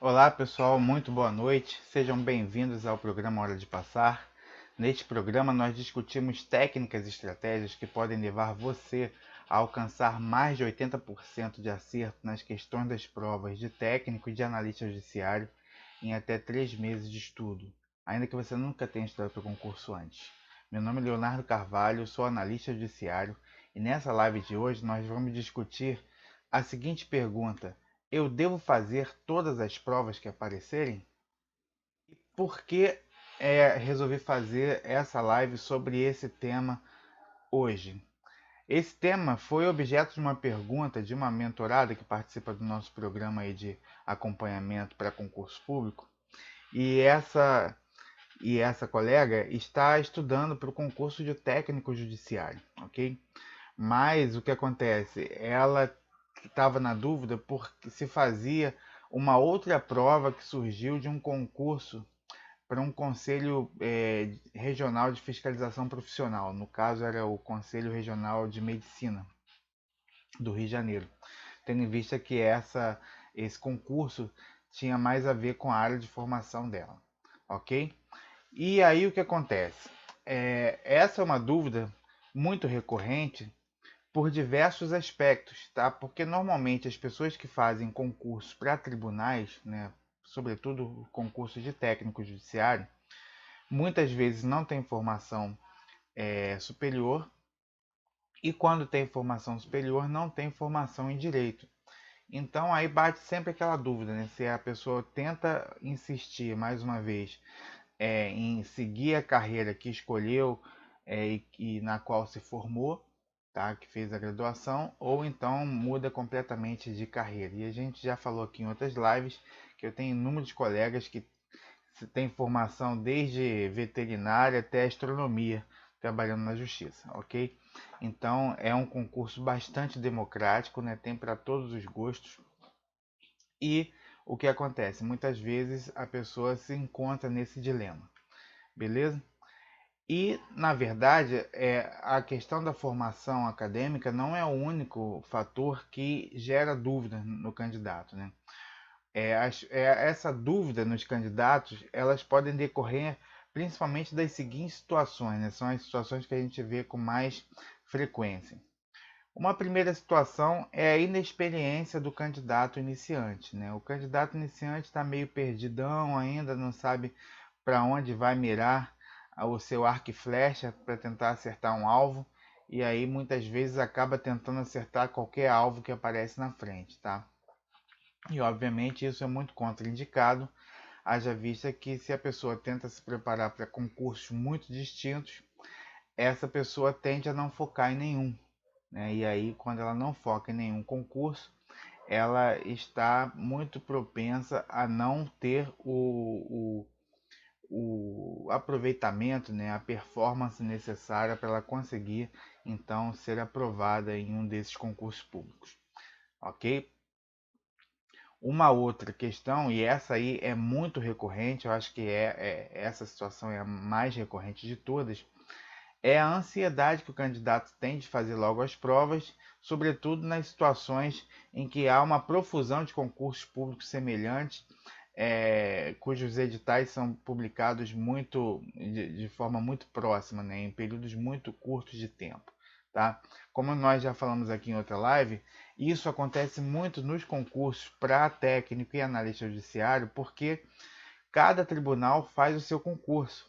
Olá pessoal, muito boa noite. Sejam bem-vindos ao programa Hora de Passar. Neste programa nós discutimos técnicas e estratégias que podem levar você a alcançar mais de 80% de acerto nas questões das provas de técnico e de analista judiciário em até 3 meses de estudo, ainda que você nunca tenha estudado para o concurso antes. Meu nome é Leonardo Carvalho, sou analista judiciário e nessa live de hoje nós vamos discutir a seguinte pergunta: eu devo fazer todas as provas que aparecerem? Por que resolvi fazer essa live sobre esse tema hoje? Esse tema foi objeto de uma pergunta de uma mentorada que participa do nosso programa aí de acompanhamento para concurso público. E essa colega está estudando para o concurso de técnico judiciário, ok? Mas o que acontece? Ela estava na dúvida porque se fazia uma outra prova que surgiu de um concurso para um conselho regional de fiscalização profissional. No caso, era o Conselho Regional de Medicina do Rio de Janeiro, tendo em vista que esse concurso tinha mais a ver com a área de formação dela, ok? E aí o que acontece? Essa é uma dúvida muito recorrente por diversos aspectos, tá? Porque normalmente as pessoas que fazem concursos para tribunais, né, sobretudo concurso de técnico judiciário, muitas vezes não têm formação superior e quando tem formação superior não tem formação em direito. Então aí bate sempre aquela dúvida, né? Se a pessoa tenta insistir mais uma vez em seguir a carreira que escolheu e na qual se formou, tá? Que fez a graduação, ou então muda completamente de carreira. E a gente já falou aqui em outras lives que eu tenho inúmeros colegas que têm formação desde veterinária até astronomia, trabalhando na justiça, ok? Então é um concurso bastante democrático, né? Tem para todos os gostos. E o que acontece? Muitas vezes a pessoa se encontra nesse dilema, beleza? E, na verdade, a questão da formação acadêmica não é o único fator que gera dúvida no candidato, né? Essa dúvida nos candidatos, elas podem decorrer principalmente das seguintes situações, né? São as situações que a gente vê com mais frequência. Uma primeira situação é a inexperiência do candidato iniciante, né? O candidato iniciante está meio perdidão ainda, não sabe para onde vai mirar o seu arco e flecha para tentar acertar um alvo, e aí muitas vezes acaba tentando acertar qualquer alvo que aparece na frente, tá? E obviamente isso é muito contraindicado, haja vista que se a pessoa tenta se preparar para concursos muito distintos, essa pessoa tende a não focar em nenhum, né? E aí quando ela não foca em nenhum concurso, ela está muito propensa a não ter o aproveitamento, né, a performance necessária para ela conseguir então ser aprovada em um desses concursos públicos, ok? Uma outra questão, e essa aí é muito recorrente, eu acho que essa situação é a mais recorrente de todas, é a ansiedade que o candidato tem de fazer logo as provas, sobretudo nas situações em que há uma profusão de concursos públicos semelhantes, cujos editais são publicados de forma muito próxima, né, em períodos muito curtos de tempo. Tá? Como nós já falamos aqui em outra live, isso acontece muito nos concursos para técnico e analista judiciário, porque cada tribunal faz o seu concurso.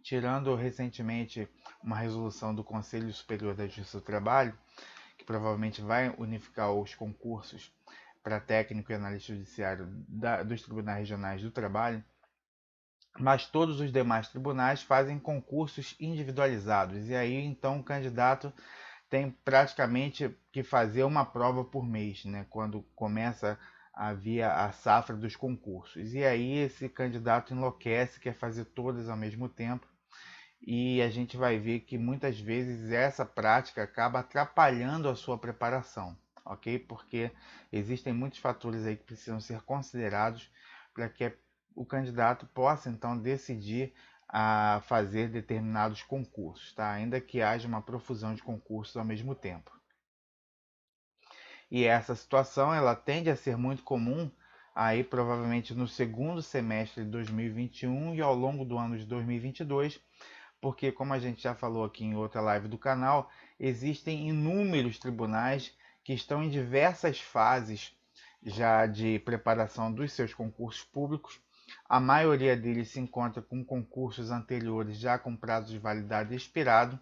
Tirando recentemente uma resolução do Conselho Superior da Justiça do Trabalho, que provavelmente vai unificar os concursos para técnico e analista judiciário dos tribunais regionais do trabalho, mas todos os demais tribunais fazem concursos individualizados. E aí então o candidato tem praticamente que fazer uma prova por mês, né? Quando começa a vir a safra dos concursos. E aí esse candidato enlouquece, quer fazer todas ao mesmo tempo. E a gente vai ver que muitas vezes essa prática acaba atrapalhando a sua preparação, ok? Porque existem muitos fatores aí que precisam ser considerados para que o candidato possa então decidir a fazer determinados concursos, tá? Ainda que haja uma profusão de concursos ao mesmo tempo. E essa situação ela tende a ser muito comum aí provavelmente no segundo semestre de 2021 e ao longo do ano de 2022, porque como a gente já falou aqui em outra live do canal, existem inúmeros tribunais que estão em diversas fases já de preparação dos seus concursos públicos. A maioria deles se encontra com concursos anteriores já com prazo de validade expirado.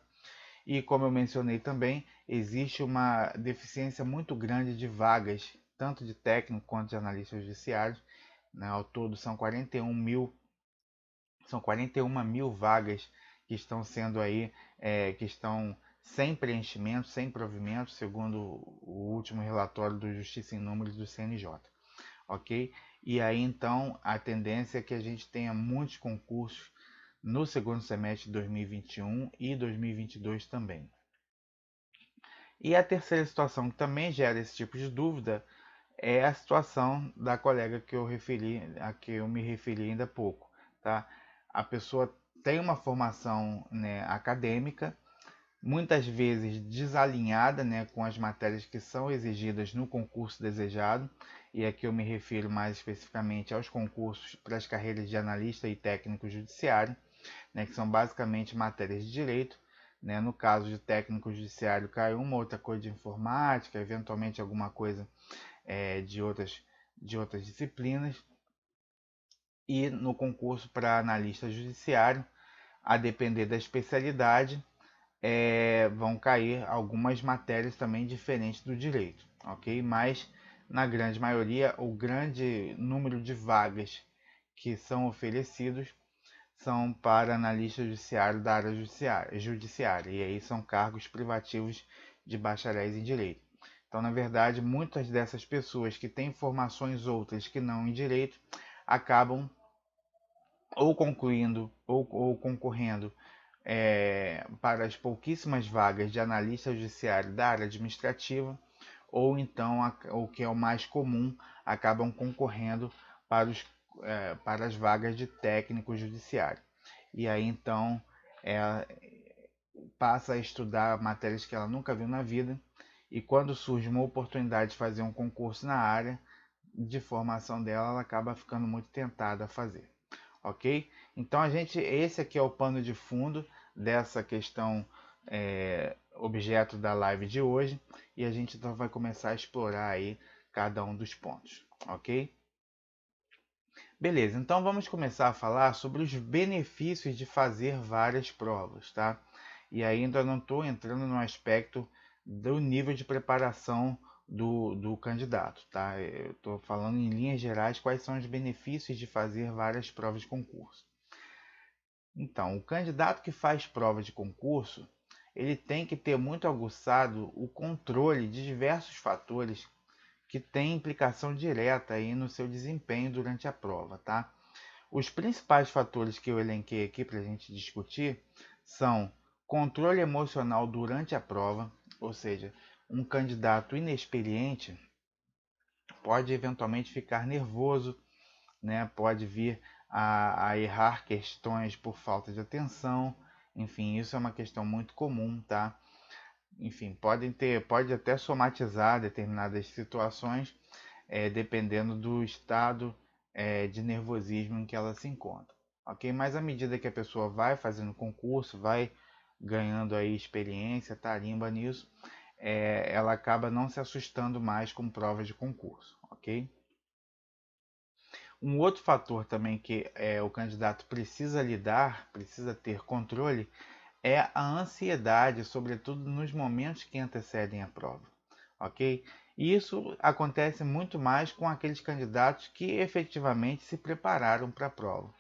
E como eu mencionei também, existe uma deficiência muito grande de vagas, tanto de técnico quanto de analista judiciário. Né? Ao todo são 41 mil vagas que estão sendo aí, que estão sem preenchimento, sem provimento, segundo o último relatório do Justiça em Números do CNJ. Ok? E aí então a tendência é que a gente tenha muitos concursos no segundo semestre de 2021 e 2022 também. E a terceira situação que também gera esse tipo de dúvida é a situação da colega que eu referi, a que eu me referi ainda há pouco, tá? A pessoa tem uma formação, né, acadêmica, muitas vezes desalinhada, né, com as matérias que são exigidas no concurso desejado, e aqui eu me refiro mais especificamente aos concursos para as carreiras de analista e técnico judiciário, né, que são basicamente matérias de direito. Né? No caso de técnico judiciário, cai uma outra coisa de informática, eventualmente alguma coisa de outras disciplinas. E no concurso para analista judiciário, a depender da especialidade, vão cair algumas matérias também diferentes do direito, ok? Mas na grande maioria, o grande número de vagas que são oferecidos são para analista judiciário da área judiciária, e aí são cargos privativos de bacharéis em direito. Então, na verdade, muitas dessas pessoas que têm formações outras que não em direito acabam ou concluindo ou concorrendo para as pouquíssimas vagas de analista judiciário da área administrativa, ou então, o que é o mais comum, acabam concorrendo para as vagas de técnico judiciário. E aí então passa a estudar matérias que ela nunca viu na vida, e quando surge uma oportunidade de fazer um concurso na área de formação dela, ela acaba ficando muito tentada a fazer. Ok? Então esse aqui é o pano de fundo dessa questão objeto da live de hoje, e a gente então vai começar a explorar aí cada um dos pontos, ok? Beleza, então vamos começar a falar sobre os benefícios de fazer várias provas, tá? E ainda não estou entrando no aspecto do nível de preparação do candidato, tá? Eu estou falando em linhas gerais quais são os benefícios de fazer várias provas de concurso. Então, o candidato que faz prova de concurso, ele tem que ter muito aguçado o controle de diversos fatores que têm implicação direta aí no seu desempenho durante a prova, tá? Os principais fatores que eu elenquei aqui para a gente discutir são controle emocional durante a prova, ou seja, um candidato inexperiente pode eventualmente ficar nervoso, né? Pode vir a errar questões por falta de atenção. Enfim, isso é uma questão muito comum, tá? Enfim, pode até somatizar determinadas situações, dependendo do estado de nervosismo em que ela se encontra, ok? Mas à medida que a pessoa vai fazendo concurso, vai ganhando aí experiência, tarimba nisso, ela acaba não se assustando mais com provas de concurso, ok? Um outro fator também que o candidato precisa lidar, precisa ter controle, é a ansiedade, sobretudo nos momentos que antecedem a prova, ok? E isso acontece muito mais com aqueles candidatos que efetivamente se prepararam para a prova.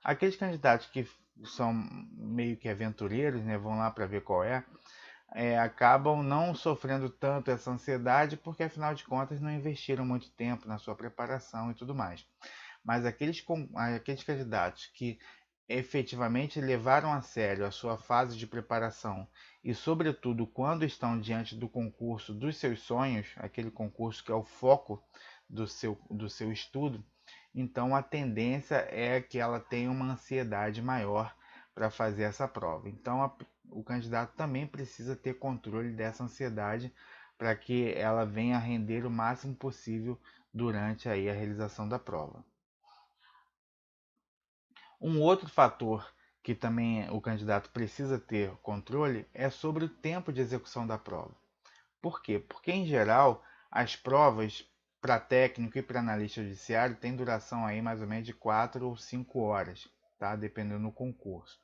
Aqueles candidatos que são meio que aventureiros, né, vão lá para ver qual acabam não sofrendo tanto essa ansiedade porque, afinal de contas, não investiram muito tempo na sua preparação e tudo mais. Mas aqueles candidatos que efetivamente levaram a sério a sua fase de preparação e, sobretudo, quando estão diante do concurso dos seus sonhos, aquele concurso que é o foco do seu estudo, então a tendência é que ela tenha uma ansiedade maior para fazer essa prova. Então o candidato também precisa ter controle dessa ansiedade para que ela venha a render o máximo possível durante aí a realização da prova. Um outro fator que também o candidato precisa ter controle é sobre o tempo de execução da prova. Por quê? Porque, em geral, as provas para técnico e para analista judiciário têm duração aí mais ou menos de 4 ou 5 horas, tá? Dependendo do concurso.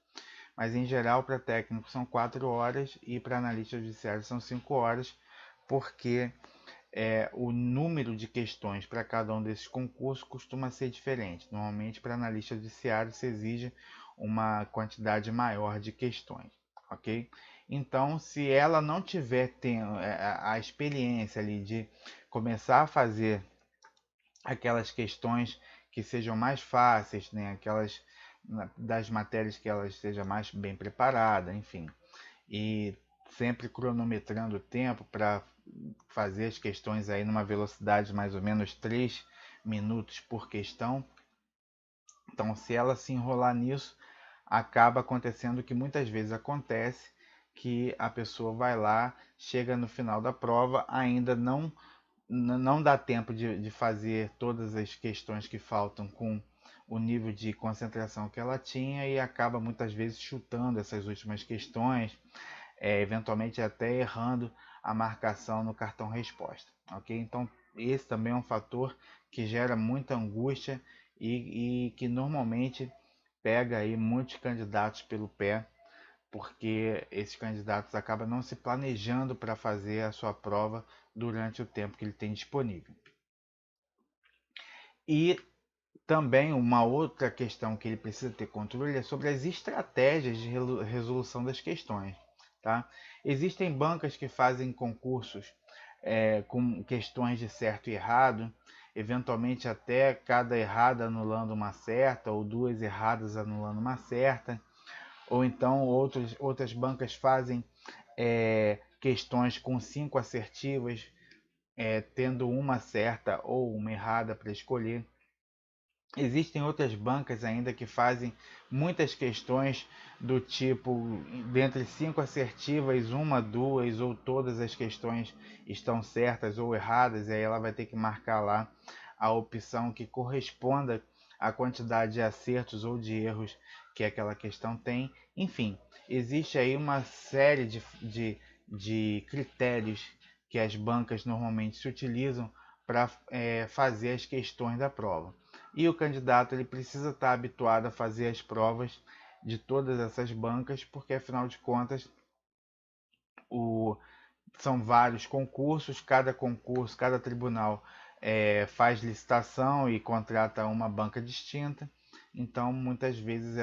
Mas, em geral, para técnico são 4 horas e para analista judiciário são 5 horas, porque o número de questões para cada um desses concursos costuma ser diferente. Normalmente, para analista judiciário, se exige uma quantidade maior de questões, ok? Então, se ela não tiver a experiência ali de começar a fazer aquelas questões que sejam mais fáceis, né? Aquelas das matérias que ela esteja mais bem preparada, enfim, e sempre cronometrando o tempo para fazer as questões aí numa velocidade de mais ou menos 3 minutos por questão. Então, se ela se enrolar nisso, acaba acontecendo o que muitas vezes acontece, que a pessoa vai lá, chega no final da prova, ainda não dá tempo de fazer todas as questões que faltam com o nível de concentração que ela tinha e acaba muitas vezes chutando essas últimas questões, eventualmente até errando a marcação no cartão resposta, ok? Então esse também é um fator que gera muita angústia e que normalmente pega aí muitos candidatos pelo pé, porque esses candidatos acabam não se planejando para fazer a sua prova durante o tempo que ele tem disponível. E também uma outra questão que ele precisa ter controle é sobre as estratégias de resolução das questões. Tá? Existem bancas que fazem concursos com questões de certo e errado, eventualmente até cada errada anulando uma certa, ou duas erradas anulando uma certa, ou então outras bancas fazem questões com 5 assertivas, tendo uma certa ou uma errada para escolher. Existem outras bancas ainda que fazem muitas questões do tipo, dentre 5 assertivas, uma, duas ou todas as questões estão certas ou erradas, e aí ela vai ter que marcar lá a opção que corresponda à quantidade de acertos ou de erros que aquela questão tem. Enfim, existe aí uma série de critérios que as bancas normalmente se utilizam para fazer as questões da prova. E o candidato ele precisa estar habituado a fazer as provas de todas essas bancas, porque afinal de contas são vários concursos, cada concurso, cada tribunal faz licitação e contrata uma banca distinta. Então, muitas vezes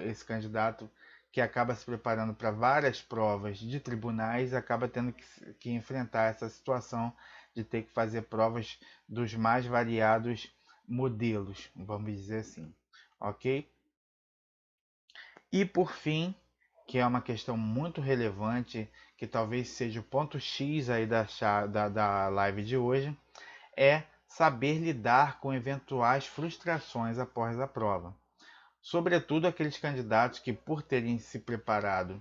esse candidato que acaba se preparando para várias provas de tribunais acaba tendo que enfrentar essa situação de ter que fazer provas dos mais variados modelos, vamos dizer assim, ok? E por fim, que é uma questão muito relevante, que talvez seja o ponto X aí da live de hoje, é saber lidar com eventuais frustrações após a prova. Sobretudo aqueles candidatos que, por terem se preparado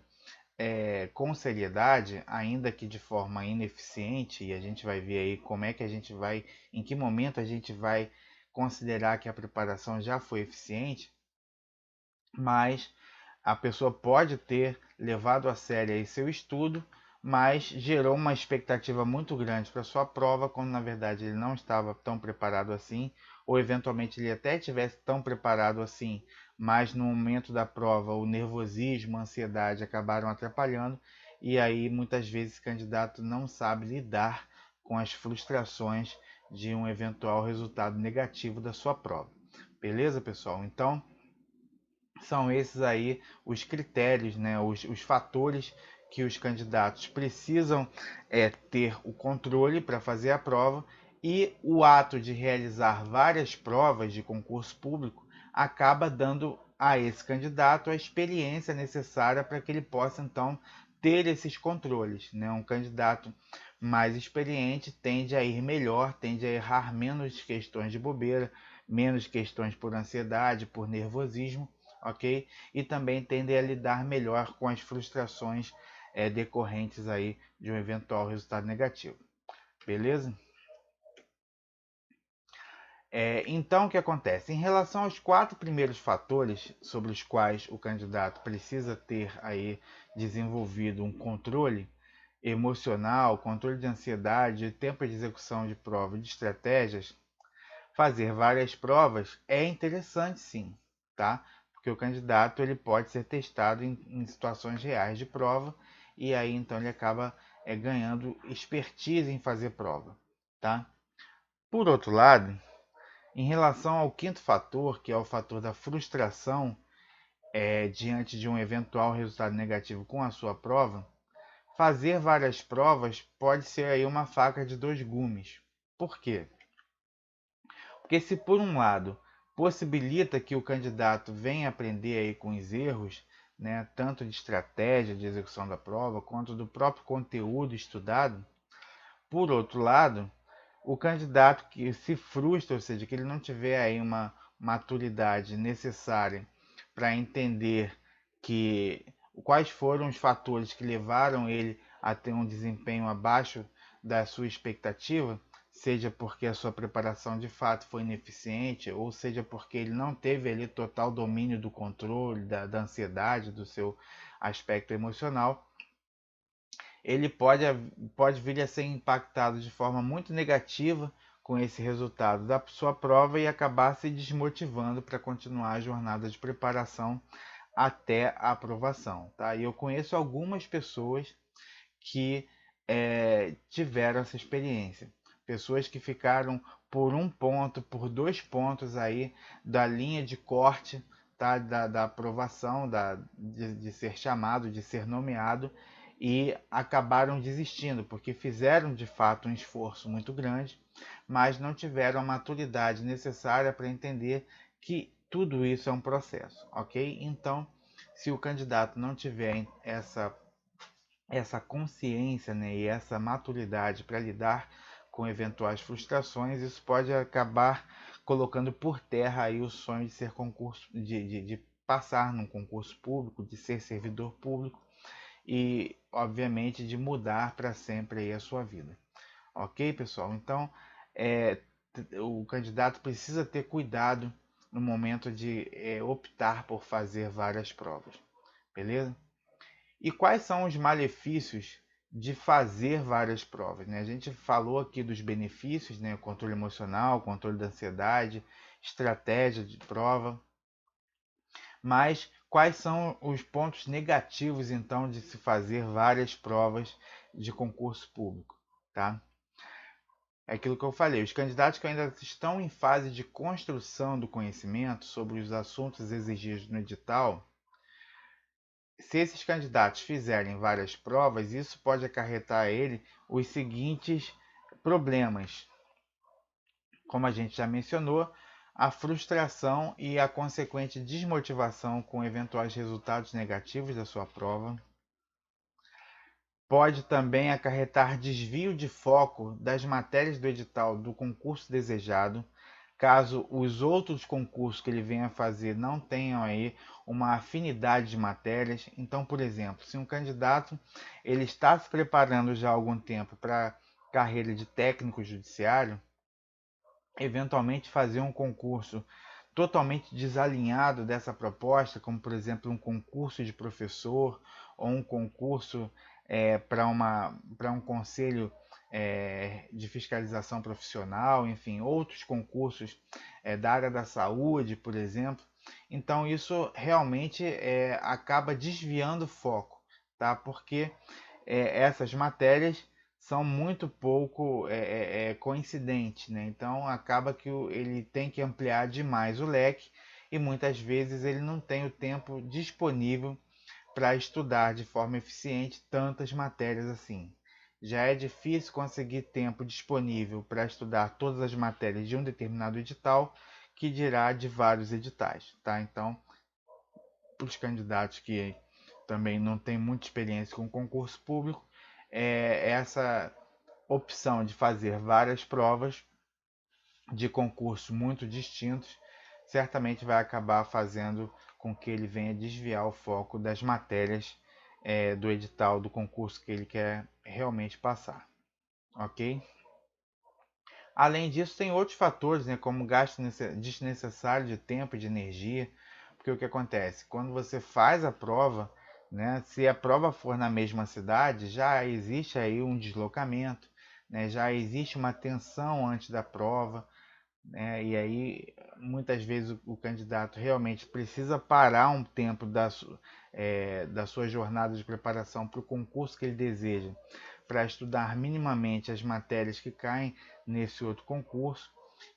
com seriedade, ainda que de forma ineficiente, e a gente vai ver aí como é que a gente vai, em que momento a gente vai considerar que a preparação já foi eficiente, mas a pessoa pode ter levado a sério aí seu estudo, mas gerou uma expectativa muito grande para sua prova, quando na verdade ele não estava tão preparado assim, ou eventualmente ele até estivesse tão preparado assim, mas no momento da prova o nervosismo, a ansiedade acabaram atrapalhando, e aí muitas vezes o candidato não sabe lidar com as frustrações de um eventual resultado negativo da sua prova. Beleza, pessoal? Então, são esses aí os critérios, né, os fatores que os candidatos precisam ter o controle para fazer a prova, e o ato de realizar várias provas de concurso público acaba dando a esse candidato a experiência necessária para que ele possa então ter esses controles, né? Um candidato mais experiente tende a ir melhor, tende a errar menos questões de bobeira, menos questões por ansiedade, por nervosismo, ok? E também tendem a lidar melhor com as frustrações decorrentes aí de um eventual resultado negativo. Beleza? Então, o que acontece? Em relação aos 4 primeiros fatores sobre os quais o candidato precisa ter aí desenvolvido um controle emocional, controle de ansiedade, tempo de execução de prova e de estratégias, fazer várias provas é interessante sim, tá? Porque o candidato ele pode ser testado em situações reais de prova e aí então ele acaba ganhando expertise em fazer prova, tá? Por outro lado, em relação ao quinto fator, que é o fator da frustração diante de um eventual resultado negativo com a sua prova, fazer várias provas pode ser aí uma faca de dois gumes. Por quê? Porque se por um lado possibilita que o candidato venha aprender aí com os erros, né, tanto de estratégia de execução da prova, quanto do próprio conteúdo estudado, por outro lado, o candidato que se frustra, ou seja, que ele não tiver aí uma maturidade necessária para entender que quais foram os fatores que levaram ele a ter um desempenho abaixo da sua expectativa, seja porque a sua preparação de fato foi ineficiente, ou seja porque ele não teve ali total domínio do controle, da ansiedade, do seu aspecto emocional, ele pode vir a ser impactado de forma muito negativa com esse resultado da sua prova e acabar se desmotivando para continuar a jornada de preparação até a aprovação. Tá? E eu conheço algumas pessoas que tiveram essa experiência. Pessoas que ficaram por um ponto, por 2 pontos aí da linha de corte, tá? da aprovação, de ser chamado, de ser nomeado, e acabaram desistindo, porque fizeram de fato um esforço muito grande, mas não tiveram a maturidade necessária para entender que tudo isso é um processo, ok? Então, se o candidato não tiver essa consciência, né, e essa maturidade para lidar com eventuais frustrações, isso pode acabar colocando por terra aí o sonho de ser concurso, de passar num concurso público, de ser servidor público e, obviamente, de mudar para sempre aí a sua vida. Ok, pessoal? Então, é, o candidato precisa ter cuidado no momento de optar por fazer várias provas, beleza? E quais são os malefícios de fazer várias provas, né? A gente falou aqui dos benefícios, né? Controle emocional, controle da ansiedade, estratégia de prova. Mas quais são os pontos negativos, então, de se fazer várias provas de concurso público, tá? É aquilo que eu falei, os candidatos que ainda estão em fase de construção do conhecimento sobre os assuntos exigidos no edital, se esses candidatos fizerem várias provas, isso pode acarretar a ele os seguintes problemas. Como a gente já mencionou, a frustração e a consequente desmotivação com eventuais resultados negativos da sua prova. Pode também acarretar desvio de foco das matérias do edital do concurso desejado, caso os outros concursos que ele venha a fazer não tenham aí uma afinidade de matérias. Então, por exemplo, se um candidato ele está se preparando já há algum tempo para a carreira de técnico judiciário, eventualmente fazer um concurso totalmente desalinhado dessa proposta, como por exemplo um concurso de professor ou um concurso para um conselho de fiscalização profissional, enfim, outros concursos da área da saúde, por exemplo. Então isso realmente acaba desviando o foco, tá? Porque essas matérias são muito pouco coincidentes, né? Então acaba que ele tem que ampliar demais o leque e muitas vezes ele não tem o tempo disponível para estudar de forma eficiente tantas matérias assim. Já é difícil conseguir tempo disponível para estudar todas as matérias de um determinado edital, que dirá de vários editais, tá? Então, para os candidatos que também não têm muita experiência com concurso público, essa opção de fazer várias provas de concursos muito distintos certamente vai acabar fazendo com que ele venha desviar o foco das matérias do edital do concurso que ele quer realmente passar, ok? Além disso, tem outros fatores, né, como gasto desnecessário de tempo e de energia, porque o que acontece? Quando você faz a prova, né, se a prova for na mesma cidade, já existe aí um deslocamento, né, já existe uma tensão antes da prova, né, e aí muitas vezes o candidato realmente precisa parar um tempo da sua jornada de preparação para o concurso que ele deseja, para estudar minimamente as matérias que caem nesse outro concurso.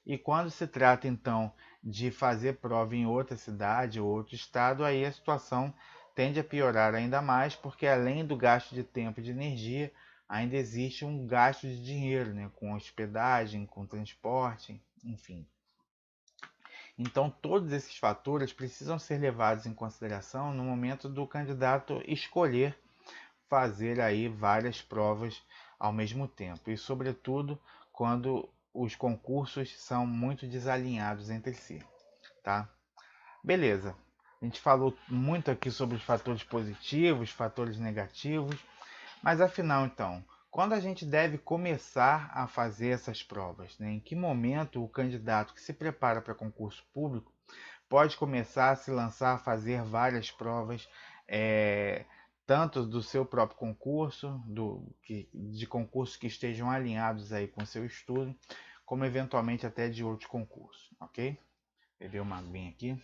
E quando se trata então de fazer prova em outra cidade ou outro estado, aí a situação tende a piorar ainda mais, porque além do gasto de tempo e de energia, ainda existe um gasto de dinheiro, né, com hospedagem, com transporte, enfim. Então, todos esses fatores precisam ser levados em consideração no momento do candidato escolher fazer aí várias provas ao mesmo tempo e, sobretudo, quando os concursos são muito desalinhados entre si, tá? Beleza. A gente falou muito aqui sobre os fatores positivos, fatores negativos, mas afinal, então, quando a gente deve começar a fazer essas provas? Né? Em que momento o candidato que se prepara para concurso público pode começar a se lançar a fazer várias provas, é, tanto do seu próprio concurso, de concursos que estejam alinhados aí com o seu estudo, como eventualmente até de outros concursos, ok? Beber uma aguinha aqui.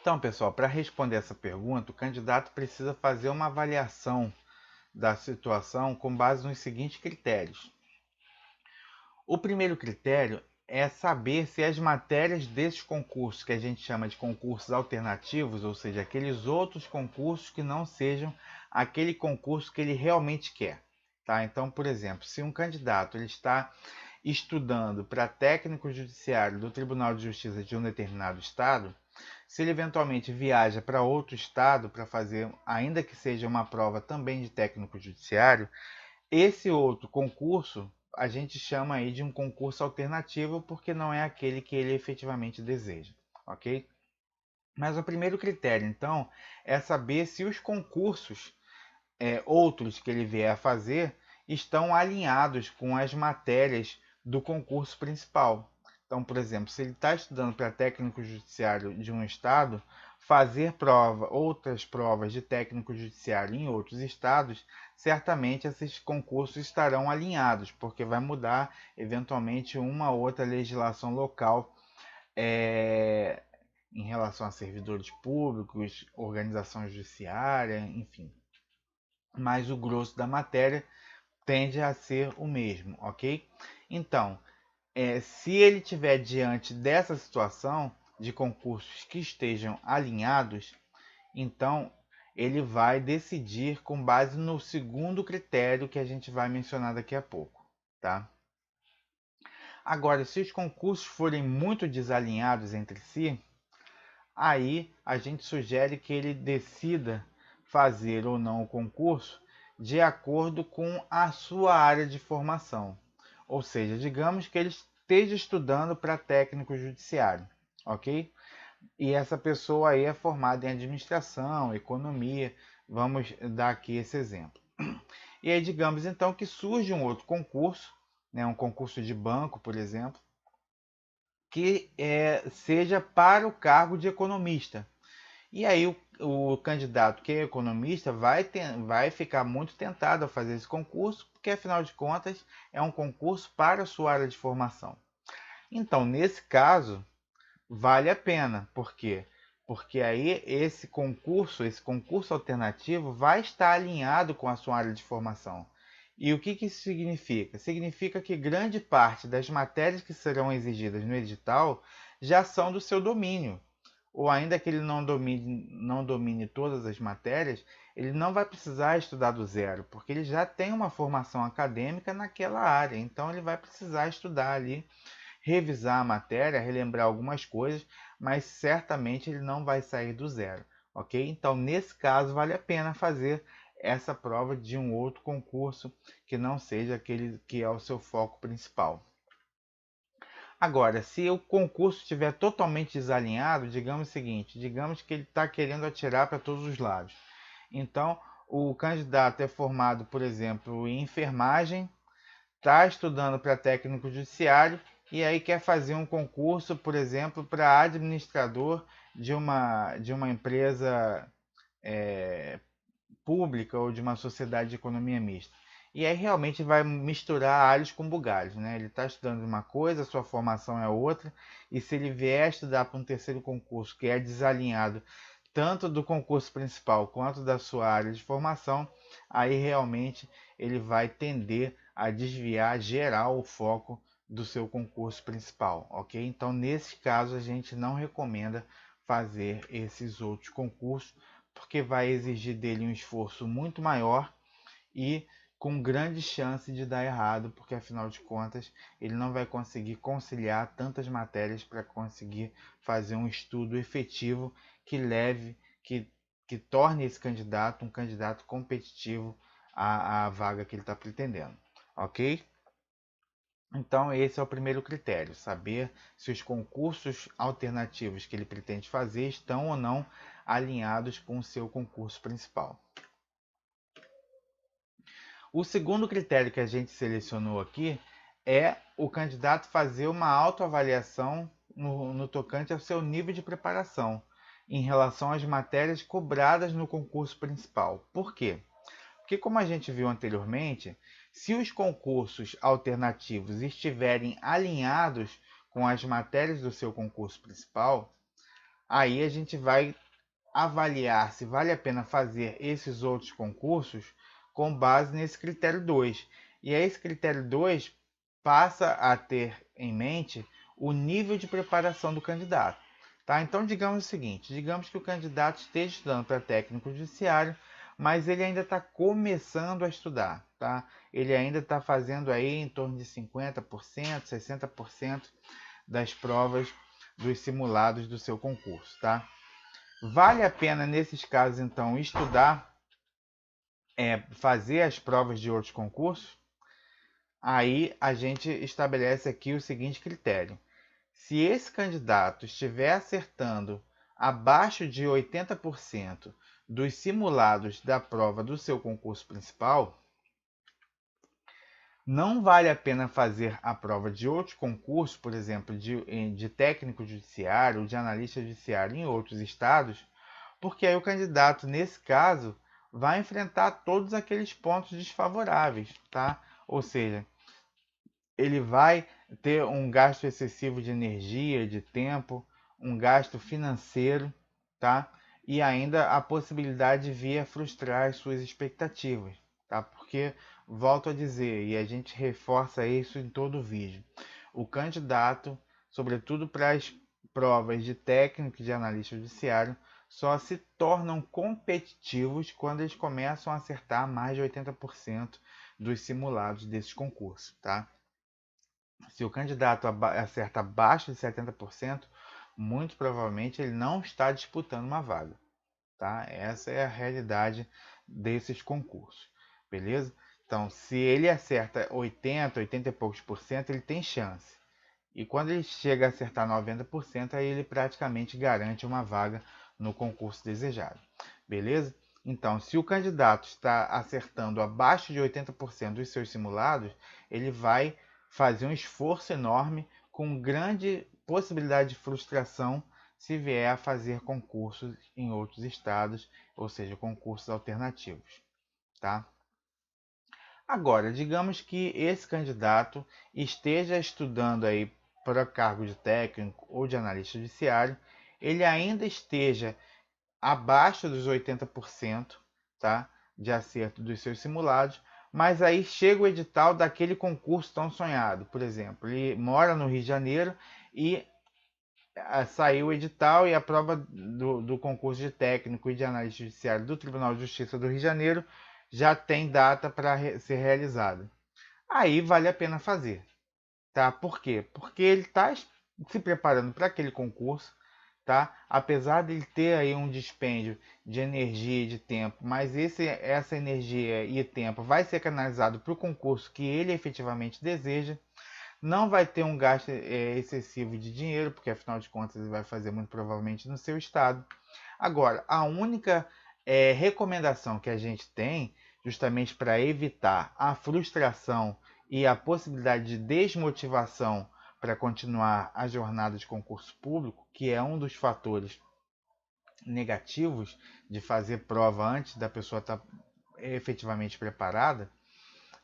Então, pessoal, para responder essa pergunta, o candidato precisa fazer uma avaliação da situação com base nos seguintes critérios. O primeiro critério é saber se as matérias desses concursos, que a gente chama de concursos alternativos, ou seja, aqueles outros concursos que não sejam aquele concurso que ele realmente quer. Tá? Então, por exemplo, se um candidato ele está estudando para técnico judiciário do Tribunal de Justiça de um determinado estado, se ele eventualmente viaja para outro estado para fazer, ainda que seja uma prova também de técnico judiciário, esse outro concurso a gente chama aí de um concurso alternativo porque não é aquele que ele efetivamente deseja, ok? Mas o primeiro critério, então, é saber se os concursos outros que ele vier a fazer estão alinhados com as matérias do concurso principal. Então, por exemplo, se ele está estudando para técnico judiciário de um estado, fazer outras provas de técnico judiciário em outros estados, certamente esses concursos estarão alinhados, porque vai mudar eventualmente uma ou outra legislação local é, em relação a servidores públicos, organização judiciária, enfim. Mas o grosso da matéria tende a ser o mesmo, ok? Então, se ele tiver diante dessa situação de concursos que estejam alinhados, então ele vai decidir com base no segundo critério que a gente vai mencionar daqui a pouco, tá? Agora, se os concursos forem muito desalinhados entre si, aí a gente sugere que ele decida fazer ou não o concurso de acordo com a sua área de formação. Ou seja, digamos que ele esteja estudando para técnico judiciário, ok? E essa pessoa aí é formada em administração, economia, vamos dar aqui esse exemplo. E aí digamos então que surge um outro concurso, né, um concurso de banco, por exemplo, que seja para o cargo de economista. E aí o candidato que é economista vai ficar muito tentado a fazer esse concurso, porque afinal de contas é um concurso para a sua área de formação. Então, nesse caso, vale a pena. Por quê? Porque aí esse concurso alternativo vai estar alinhado com a sua área de formação. E o que isso significa? Significa que grande parte das matérias que serão exigidas no edital já são do seu domínio. Ou ainda que ele não domine todas as matérias, ele não vai precisar estudar do zero, porque ele já tem uma formação acadêmica naquela área. Então ele vai precisar estudar ali, revisar a matéria, relembrar algumas coisas, mas certamente ele não vai sair do zero, ok? Então, nesse caso, vale a pena fazer essa prova de um outro concurso que não seja aquele que é o seu foco principal. Agora, se o concurso estiver totalmente desalinhado, digamos o seguinte, digamos que ele está querendo atirar para todos os lados. Então, o candidato é formado, por exemplo, em enfermagem, está estudando para técnico judiciário e aí quer fazer um concurso, por exemplo, para administrador de uma empresa pública ou de uma sociedade de economia mista. E aí realmente vai misturar alhos com bugalhos, né? Ele está estudando uma coisa, sua formação é outra, e se ele vier estudar para um terceiro concurso que é desalinhado tanto do concurso principal quanto da sua área de formação, aí realmente ele vai tender a desviar geral o foco do seu concurso principal, ok? Então, nesse caso, a gente não recomenda fazer esses outros concursos, porque vai exigir dele um esforço muito maior e com grande chance de dar errado, porque afinal de contas ele não vai conseguir conciliar tantas matérias para conseguir fazer um estudo efetivo que leve, que torne esse candidato um candidato competitivo à vaga que ele está pretendendo, ok? Então esse é o primeiro critério, saber se os concursos alternativos que ele pretende fazer estão ou não alinhados com o seu concurso principal. O segundo critério que a gente selecionou aqui é o candidato fazer uma autoavaliação no tocante ao seu nível de preparação em relação às matérias cobradas no concurso principal. Por quê? Porque, como a gente viu anteriormente, se os concursos alternativos estiverem alinhados com as matérias do seu concurso principal, aí a gente vai avaliar se vale a pena fazer esses outros concursos com base nesse critério 2. E aí esse critério 2 passa a ter em mente o nível de preparação do candidato. Tá? Então, digamos o seguinte, digamos que o candidato esteja estudando para técnico judiciário, mas ele ainda está começando a estudar. Tá? Ele ainda está fazendo aí em torno de 50%, 60% das provas dos simulados do seu concurso. Tá? Vale a pena, nesses casos, então, estudar, fazer as provas de outros concursos? Aí a gente estabelece aqui o seguinte critério. Se esse candidato estiver acertando abaixo de 80% dos simulados da prova do seu concurso principal, não vale a pena fazer a prova de outros concursos, por exemplo, de técnico judiciário, de analista judiciário em outros estados, porque aí o candidato, nesse caso, vai enfrentar todos aqueles pontos desfavoráveis, tá? Ou seja, ele vai ter um gasto excessivo de energia, de tempo, um gasto financeiro, tá? E ainda a possibilidade de vir a frustrar as suas expectativas, tá? Porque, volto a dizer, e a gente reforça isso em todo o vídeo, o candidato, sobretudo para as provas de técnico e de analista judiciário, só se tornam competitivos quando eles começam a acertar mais de 80% dos simulados desses concursos, tá? Se o candidato acerta abaixo de 70%, muito provavelmente ele não está disputando uma vaga, tá? Essa é a realidade desses concursos, beleza? Então, se ele acerta 80, 80 e poucos por cento, ele tem chance. E quando ele chega a acertar 90%, aí ele praticamente garante uma vaga no concurso desejado, beleza? Então, se o candidato está acertando abaixo de 80% dos seus simulados, ele vai fazer um esforço enorme com grande possibilidade de frustração se vier a fazer concursos em outros estados, ou seja, concursos alternativos, tá? Agora, digamos que esse candidato esteja estudando aí para cargo de técnico ou de analista judiciário, ele ainda esteja abaixo dos 80%, tá, de acerto dos seus simulados, mas aí chega o edital daquele concurso tão sonhado. Por exemplo, ele mora no Rio de Janeiro e saiu o edital e a prova do concurso de técnico e de analista judiciário do Tribunal de Justiça do Rio de Janeiro já tem data para ser realizada. Aí vale a pena fazer, tá? Por quê? Porque ele está se preparando para aquele concurso, tá? Apesar de ele ter aí um dispêndio de energia e de tempo, mas essa energia e tempo vai ser canalizado para o concurso que ele efetivamente deseja. Não vai ter um gasto excessivo de dinheiro, porque afinal de contas ele vai fazer muito provavelmente no seu estado. Agora, a única recomendação que a gente tem, justamente para evitar a frustração e a possibilidade de desmotivação para continuar a jornada de concurso público, que é um dos fatores negativos de fazer prova antes da pessoa estar efetivamente preparada,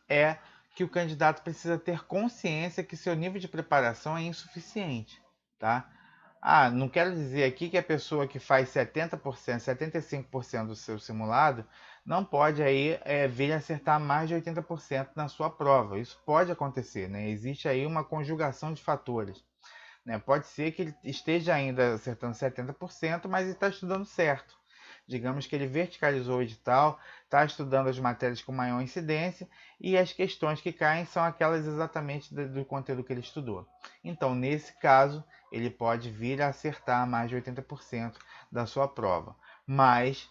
é que o candidato precisa ter consciência que seu nível de preparação é insuficiente, tá? Não quero dizer aqui que a pessoa que faz 70%, 75% do seu simulado não pode aí vir acertar mais de 80% na sua prova. Isso pode acontecer, né? Existe aí uma conjugação de fatores, né? Pode ser que ele esteja ainda acertando 70%, mas ele está estudando certo. Digamos que ele verticalizou o edital, está estudando as matérias com maior incidência e as questões que caem são aquelas exatamente do conteúdo que ele estudou. Então, nesse caso, ele pode vir a acertar mais de 80% da sua prova. Mas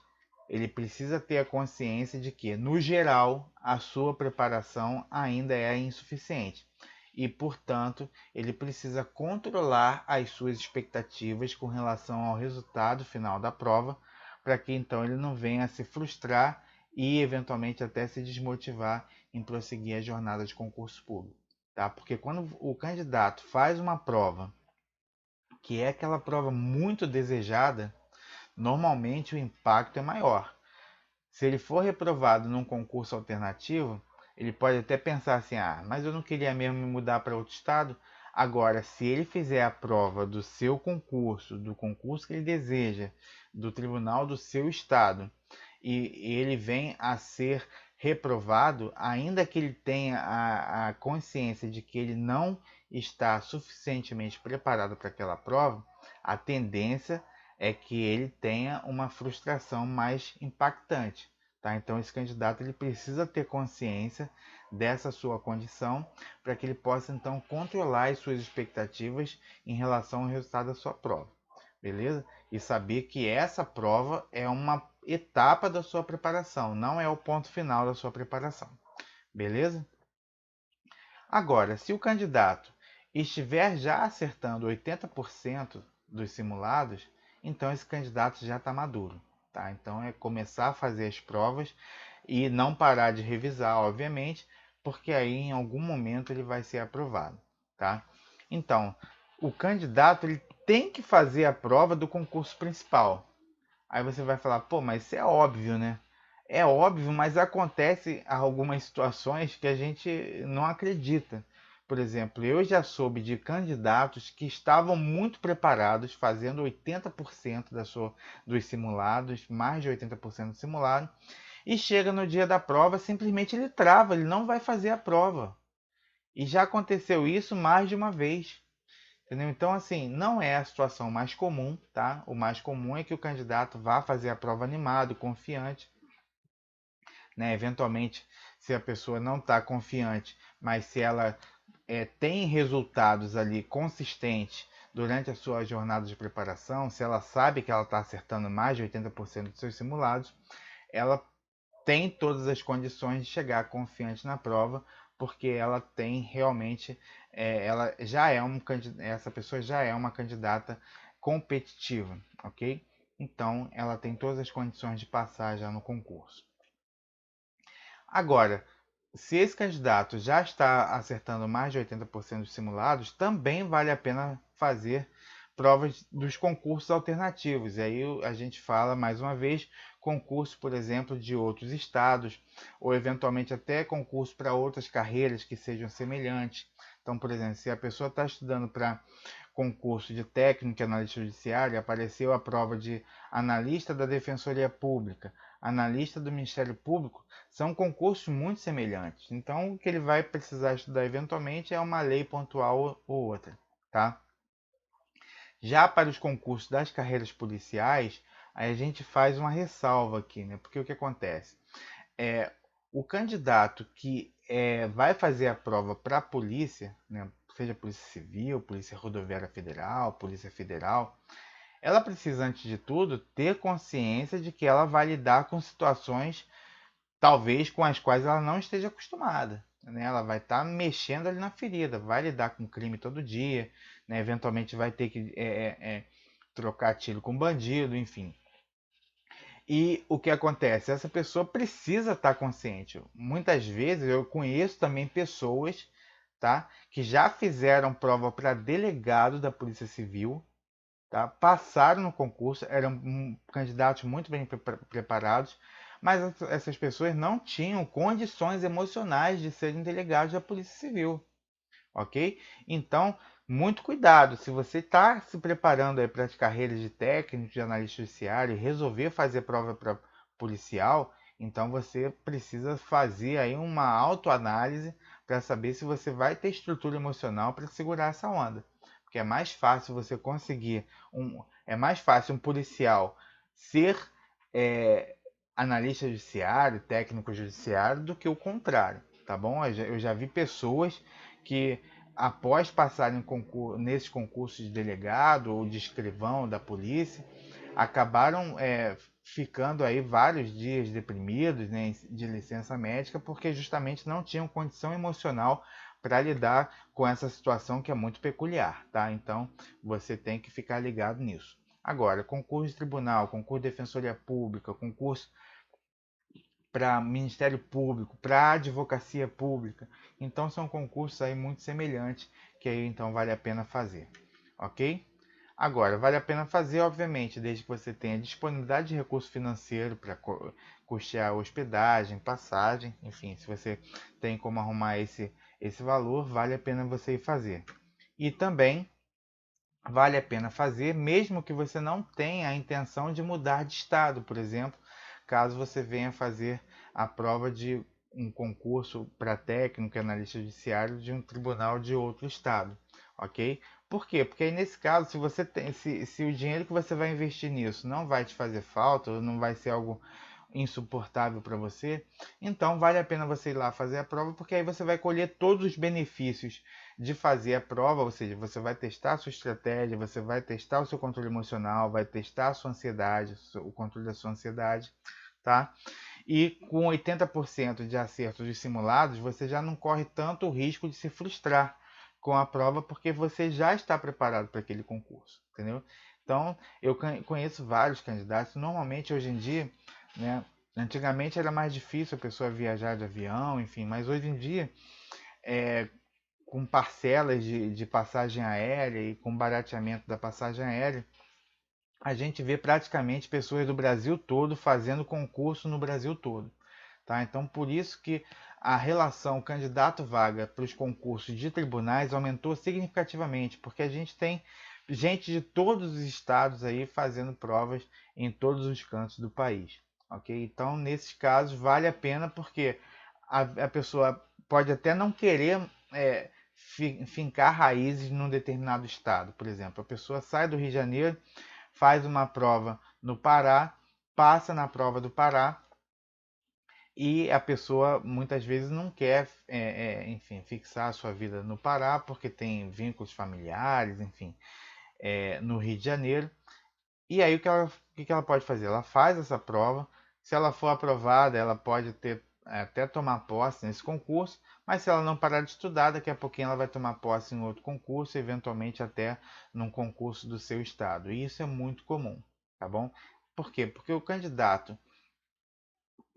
ele precisa ter a consciência de que, no geral, a sua preparação ainda é insuficiente. E, portanto, ele precisa controlar as suas expectativas com relação ao resultado final da prova, para que então ele não venha a se frustrar e eventualmente até se desmotivar em prosseguir a jornada de concurso público, tá? Porque quando o candidato faz uma prova, que é aquela prova muito desejada, normalmente o impacto é maior. Se ele for reprovado num concurso alternativo, ele pode até pensar assim: mas eu não queria mesmo me mudar para outro estado. Agora, se ele fizer a prova do seu concurso, do concurso que ele deseja, do tribunal do seu estado, e ele vem a ser reprovado, ainda que ele tenha a consciência de que ele não está suficientemente preparado para aquela prova, a tendência é que ele tenha uma frustração mais impactante. Tá? Então, esse candidato ele precisa ter consciência dessa sua condição para que ele possa, então, controlar as suas expectativas em relação ao resultado da sua prova. Beleza? E saber que essa prova é uma etapa da sua preparação, não é o ponto final da sua preparação. Beleza? Agora, se o candidato estiver já acertando 80% dos simulados, então esse candidato já está maduro. Tá? Então é começar a fazer as provas e não parar de revisar, obviamente, porque aí em algum momento ele vai ser aprovado. Tá? Então, o candidato ele tem que fazer a prova do concurso principal. Aí você vai falar, pô, mas isso é óbvio, né? É óbvio, mas acontece algumas situações que a gente não acredita. Por exemplo, eu já soube de candidatos que estavam muito preparados, fazendo 80% dos simulados, mais de 80% do simulado, e chega no dia da prova, simplesmente ele trava, ele não vai fazer a prova. E já aconteceu isso mais de uma vez. Entendeu? Então, assim, não é a situação mais comum, tá? O mais comum é que o candidato vá fazer a prova animado, confiante, né? Eventualmente, se a pessoa não está confiante, mas se ela tem resultados ali consistentes durante a sua jornada de preparação, se ela sabe que ela está acertando mais de 80% dos seus simulados, ela tem todas as condições de chegar confiante na prova, porque ela tem realmente, ela já é essa pessoa já é uma candidata competitiva, ok? Então, ela tem todas as condições de passar já no concurso. Agora, se esse candidato já está acertando mais de 80% dos simulados, também vale a pena fazer provas dos concursos alternativos. E aí a gente fala, mais uma vez, concurso, por exemplo, de outros estados, ou eventualmente até concurso para outras carreiras que sejam semelhantes. Então, por exemplo, se a pessoa está estudando para concurso de técnico e analista judiciário, apareceu a prova de analista da Defensoria Pública, analista do Ministério Público, são concursos muito semelhantes. Então, o que ele vai precisar estudar eventualmente é uma lei pontual ou outra, tá? Já para os concursos das carreiras policiais, aí a gente faz uma ressalva aqui, né? Porque o que acontece? O candidato que vai fazer a prova para a polícia, né? Seja Polícia Civil, Polícia Rodoviária Federal, Polícia Federal, ela precisa, antes de tudo, ter consciência de que ela vai lidar com situações talvez com as quais ela não esteja acostumada. Né? Ela vai estar mexendo ali na ferida, vai lidar com crime todo dia, né? Eventualmente vai ter que trocar tiro com bandido, enfim. E o que acontece? Essa pessoa precisa estar consciente. Muitas vezes eu conheço também pessoas, tá, que já fizeram prova para delegado da Polícia Civil, tá, passaram no concurso, eram candidatos muito bem preparados, mas essas pessoas não tinham condições emocionais de serem delegados da Polícia Civil, ok? Então, muito cuidado. Se você está se preparando aí para as carreiras de técnico, de analista judiciário e resolver fazer prova para policial, então você precisa fazer aí uma autoanálise para saber se você vai ter estrutura emocional para segurar essa onda. Porque é mais fácil você conseguir é mais fácil um policial ser é, analista judiciário, técnico judiciário, do que o contrário, tá bom? Eu já vi pessoas que após passarem nesses concursos de delegado ou de escrivão da polícia, acabaram ficando aí vários dias deprimidos, né, de licença médica, porque justamente não tinham condição emocional para lidar com essa situação que é muito peculiar, tá? Então você tem que ficar ligado nisso. Agora, concurso de tribunal, concurso de defensoria pública, concurso para Ministério Público, para Advocacia Pública. Então são concursos aí muito semelhantes que aí então vale a pena fazer, ok? Agora, vale a pena fazer, obviamente, desde que você tenha disponibilidade de recurso financeiro para custear hospedagem, passagem, enfim, se você tem como arrumar esse valor, vale a pena você ir fazer. E também vale a pena fazer, mesmo que você não tenha a intenção de mudar de estado, por exemplo, caso você venha fazer a prova de um concurso para técnico e analista judiciário de um tribunal de outro estado, ok? Por quê? Porque aí nesse caso, se você tem, se o dinheiro que você vai investir nisso não vai te fazer falta, ou não vai ser algo insuportável para você, então vale a pena você ir lá fazer a prova, porque aí você vai colher todos os benefícios de fazer a prova, ou seja, você vai testar a sua estratégia, você vai testar o seu controle emocional, vai testar a sua ansiedade, o controle da sua ansiedade, tá? E com 80% de acertos de simulados, você já não corre tanto o risco de se frustrar com a prova, porque você já está preparado para aquele concurso, entendeu? Então, eu conheço vários candidatos. Normalmente, hoje em dia, né, antigamente era mais difícil a pessoa viajar de avião, enfim, mas hoje em dia, com parcelas de passagem aérea e com barateamento da passagem aérea, a gente vê praticamente pessoas do Brasil todo fazendo concurso no Brasil todo. Tá? Então, por isso que a relação candidato-vaga para os concursos de tribunais aumentou significativamente, porque a gente tem gente de todos os estados aí fazendo provas em todos os cantos do país. Ok? Então, nesses casos, vale a pena porque a pessoa pode até não querer fincar raízes num determinado estado. Por exemplo, a pessoa sai do Rio de Janeiro, faz uma prova no Pará, passa na prova do Pará, e a pessoa muitas vezes não quer, enfim, fixar a sua vida no Pará porque tem vínculos familiares, enfim, no Rio de Janeiro. E aí o que ela pode fazer? Ela faz essa prova. Se ela for aprovada, ela pode ter até tomar posse nesse concurso, mas se ela não parar de estudar, daqui a pouquinho ela vai tomar posse em outro concurso, eventualmente até num concurso do seu estado. E isso é muito comum, tá bom? Por quê? Porque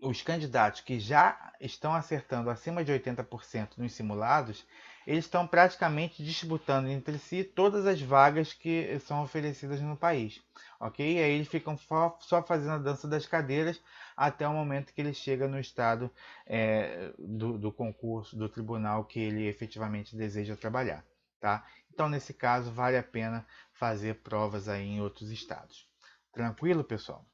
os candidatos que já estão acertando acima de 80% nos simulados, eles estão praticamente disputando entre si todas as vagas que são oferecidas no país, ok? E aí eles ficam só fazendo a dança das cadeiras até o momento que ele chega no estado do concurso, do tribunal que ele efetivamente deseja trabalhar, tá? Então, nesse caso, vale a pena fazer provas aí em outros estados. Tranquilo, pessoal?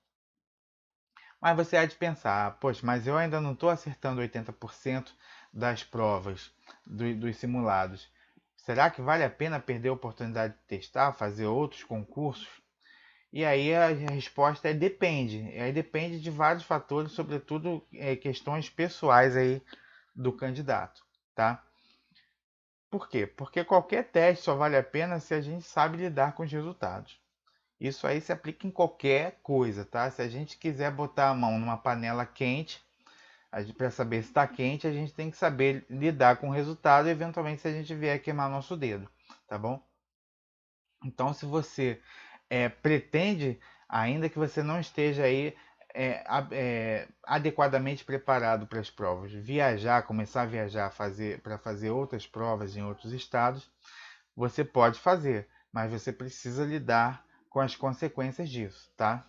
Mas você há de pensar, poxa, mas eu ainda não estou acertando 80% das provas dos simulados. Será que vale a pena perder a oportunidade de testar, fazer outros concursos? E aí a resposta é depende. Aí depende de vários fatores, sobretudo questões pessoais aí do candidato, tá? Por quê? Porque qualquer teste só vale a pena se a gente sabe lidar com os resultados. Isso aí se aplica em qualquer coisa, tá? Se a gente quiser botar a mão numa panela quente, para saber se está quente, a gente tem que saber lidar com o resultado e eventualmente se a gente vier queimar nosso dedo, tá bom? Então, se você pretende, ainda que você não esteja aí adequadamente preparado para as provas, começar a viajar para fazer outras provas em outros estados, você pode fazer, mas você precisa lidar com as consequências disso, tá?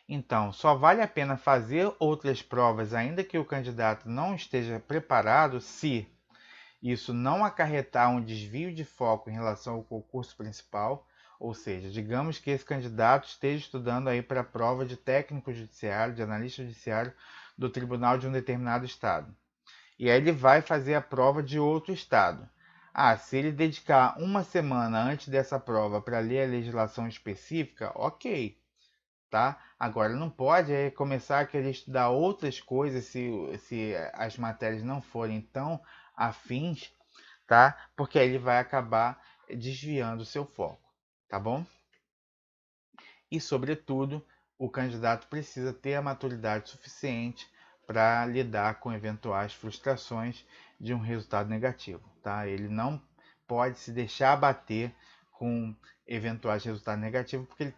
Então, só vale a pena fazer outras provas, ainda que o candidato não esteja preparado, se isso não acarretar um desvio de foco em relação ao concurso principal, ou seja, digamos que esse candidato esteja estudando aí para a prova de técnico judiciário, de analista judiciário do tribunal de um determinado estado. E aí ele vai fazer a prova de outro estado. Se ele dedicar uma semana antes dessa prova para ler a legislação específica, ok, tá? Agora não pode começar a querer estudar outras coisas se as matérias não forem tão afins, tá? Porque aí ele vai acabar desviando o seu foco, tá bom? E, sobretudo, o candidato precisa ter a maturidade suficiente para lidar com eventuais frustrações de um resultado negativo, tá? Ele não pode se deixar abater com eventuais resultados negativos, porque ele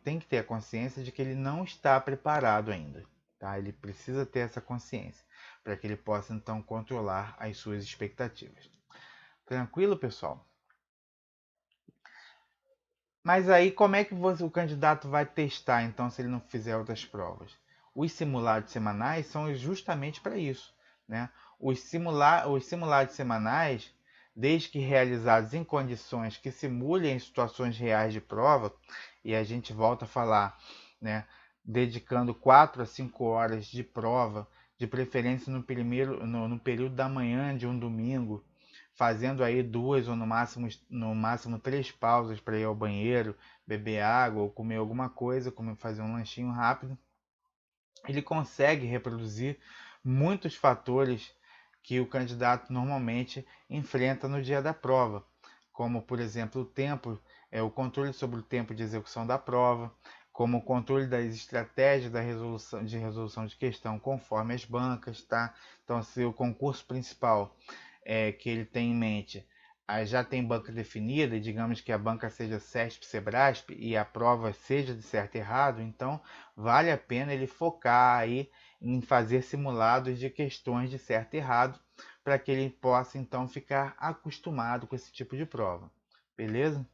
tem que ter a consciência de que ele não está preparado ainda, tá? Ele precisa ter essa consciência para que ele possa então controlar as suas expectativas. Tranquilo, pessoal? Mas aí como é que o candidato vai testar, então, se ele não fizer outras provas? Os simulados semanais são justamente para isso, né? Os simulados semanais, desde que realizados em condições que simulem situações reais de prova, e a gente volta a falar, né? Dedicando 4 a 5 horas de prova, de preferência no período da manhã de um domingo, fazendo aí 2 ou no máximo 3 pausas para ir ao banheiro, beber água ou comer alguma coisa, como fazer um lanchinho rápido, ele consegue reproduzir muitos fatores que o candidato normalmente enfrenta no dia da prova, como por exemplo o tempo, o controle sobre o tempo de execução da prova, como o controle das estratégias de resolução de questão conforme as bancas, tá? Então, se o concurso principal que ele tem em mente já tem banca definida, e digamos que a banca seja CESP, SEBRASP e a prova seja de certo e errado, então vale a pena ele focar aí em fazer simulados de questões de certo e errado, para que ele possa então ficar acostumado com esse tipo de prova, beleza?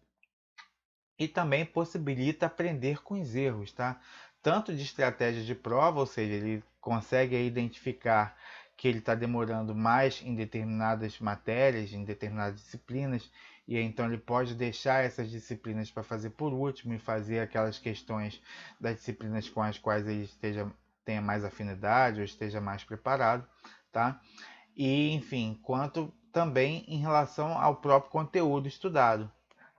E também possibilita aprender com os erros, tá? Tanto de estratégia de prova, ou seja, ele consegue identificar que ele está demorando mais em determinadas matérias, em determinadas disciplinas, e então ele pode deixar essas disciplinas para fazer por último e fazer aquelas questões das disciplinas com as quais ele tenha mais afinidade ou esteja mais preparado, tá? E, enfim, quanto também em relação ao próprio conteúdo estudado,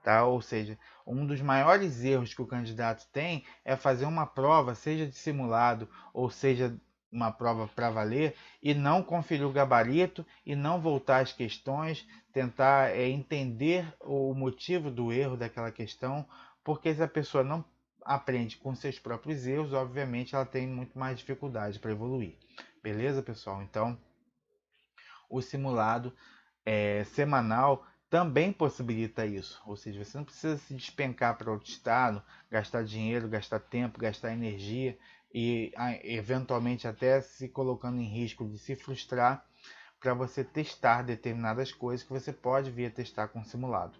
tá? Ou seja, um dos maiores erros que o candidato tem é fazer uma prova, seja de simulado ou seja uma prova para valer, e não conferir o gabarito e não voltar às questões, tentar entender o motivo do erro daquela questão, porque se a pessoa não aprende com seus próprios erros, obviamente ela tem muito mais dificuldade para evoluir. Beleza, pessoal? Então, o simulado semanal também possibilita isso. Ou seja, você não precisa se despencar para outro estado, gastar dinheiro, gastar tempo, gastar energia e eventualmente até se colocando em risco de se frustrar para você testar determinadas coisas que você pode vir a testar com simulado.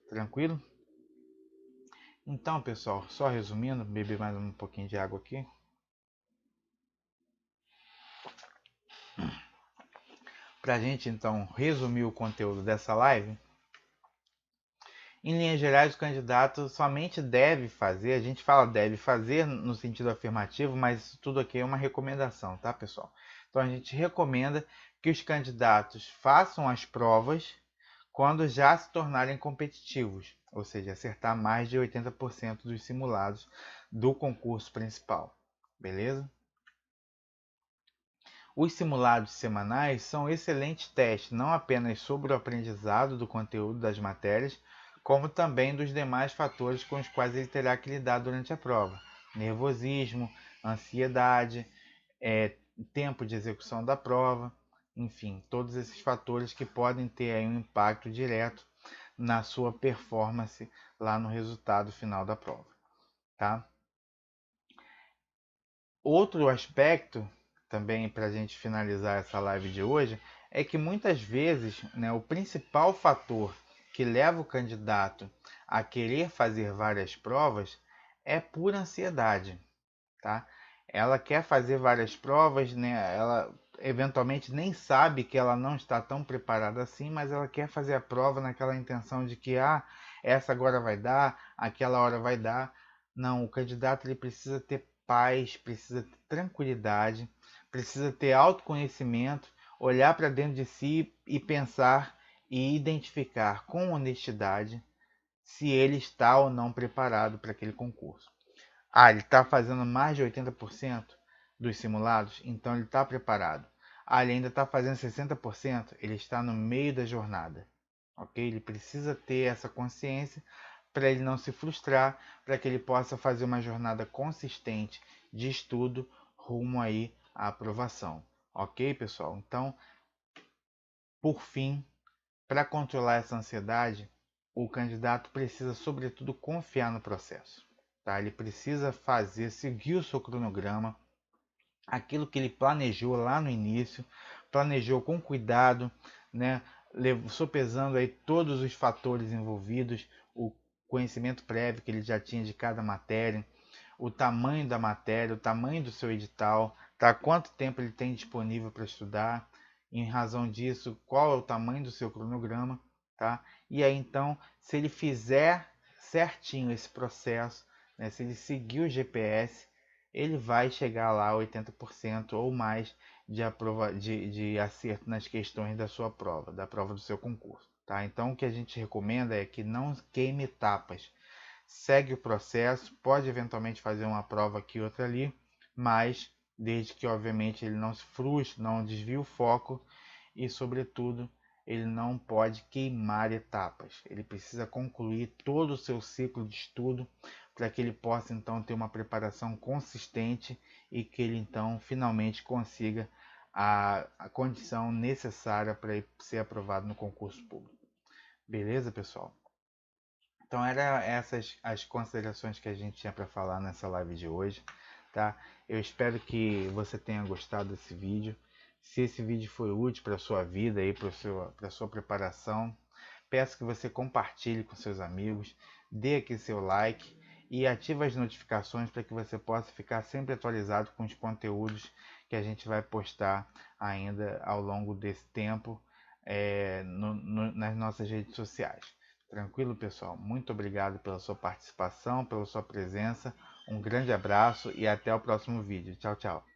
Tranquilo? Então, pessoal, só resumindo, beber mais um pouquinho de água aqui. Para a gente então resumir o conteúdo dessa live, em linhas gerais, o candidato somente deve fazer, a gente fala deve fazer no sentido afirmativo, mas isso tudo aqui é uma recomendação, tá, pessoal? Então a gente recomenda que os candidatos façam as provas quando já se tornarem competitivos, ou seja, acertar mais de 80% dos simulados do concurso principal, beleza? Os simulados semanais são excelentes testes, não apenas sobre o aprendizado do conteúdo das matérias, como também dos demais fatores com os quais ele terá que lidar durante a prova: nervosismo, ansiedade, tempo de execução da prova, enfim, todos esses fatores que podem ter aí um impacto direto na sua performance lá no resultado final da prova, tá? Outro aspecto, também para a gente finalizar essa live de hoje, é que muitas vezes, né, o principal fator que leva o candidato a querer fazer várias provas é por ansiedade, tá? Ela quer fazer várias provas, né? Ela eventualmente nem sabe que ela não está tão preparada assim, mas ela quer fazer a prova naquela intenção de que essa agora vai dar, aquela hora vai dar. Não, o candidato ele precisa ter paz, precisa ter tranquilidade, precisa ter autoconhecimento, olhar para dentro de si e pensar e identificar com honestidade se ele está ou não preparado para aquele concurso. Ele está fazendo mais de 80% dos simulados, então ele está preparado. Ele ainda está fazendo 60%, ele está no meio da jornada. Ok? Ele precisa ter essa consciência para ele não se frustrar, para que ele possa fazer uma jornada consistente de estudo rumo aí à aprovação. Ok, pessoal? Então, por fim, para controlar essa ansiedade, o candidato precisa, sobretudo, confiar no processo. Tá? Ele precisa seguir o seu cronograma, aquilo que ele planejou lá no início, planejou com cuidado, né? Sopesando aí todos os fatores envolvidos, o conhecimento prévio que ele já tinha de cada matéria, o tamanho da matéria, o tamanho do seu edital, tá? Quanto tempo ele tem disponível para estudar, em razão disso, qual é o tamanho do seu cronograma, tá? E aí então, se ele fizer certinho esse processo, né? Se ele seguir o GPS, ele vai chegar lá a 80% ou mais de acerto nas questões da sua prova, da prova do seu concurso, tá? Então o que a gente recomenda é que não queime etapas, segue o processo, pode eventualmente fazer uma prova aqui outra ali, mas desde que obviamente ele não se frustre, não desvie o foco e sobretudo ele não pode queimar etapas. Ele precisa concluir todo o seu ciclo de estudo para que ele possa então ter uma preparação consistente e que ele então finalmente consiga a condição necessária para ser aprovado no concurso público. Beleza, pessoal? Então eram essas as considerações que a gente tinha para falar nessa live de hoje, tá? Eu espero que você tenha gostado desse vídeo. Se esse vídeo foi útil para a sua vida e para a sua preparação, peço que você compartilhe com seus amigos, dê aqui seu like e ative as notificações para que você possa ficar sempre atualizado com os conteúdos que a gente vai postar ainda ao longo desse tempo nas nossas redes sociais. Tranquilo, pessoal? Muito obrigado pela sua participação, pela sua presença. Um grande abraço e até o próximo vídeo. Tchau, tchau.